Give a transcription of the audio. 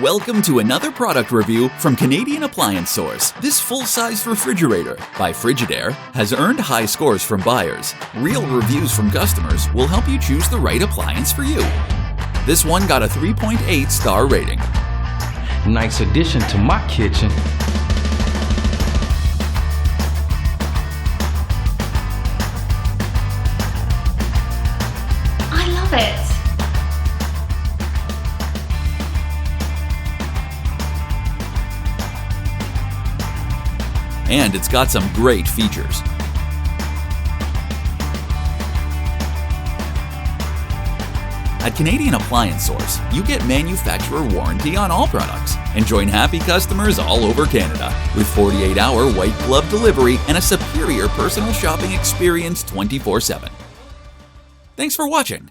Welcome to another product review from Canadian Appliance Source. This full-size refrigerator by Frigidaire has earned high scores from buyers. Real reviews from customers will help you choose the right appliance for you. This one got a 3.8 star rating. Nice addition to my kitchen. I love it. And it's got some great features. At Canadian Appliance Source, you get manufacturer warranty on all products and join happy customers all over Canada with 48-hour white glove delivery and a superior personal shopping experience 24/7. Thanks for watching.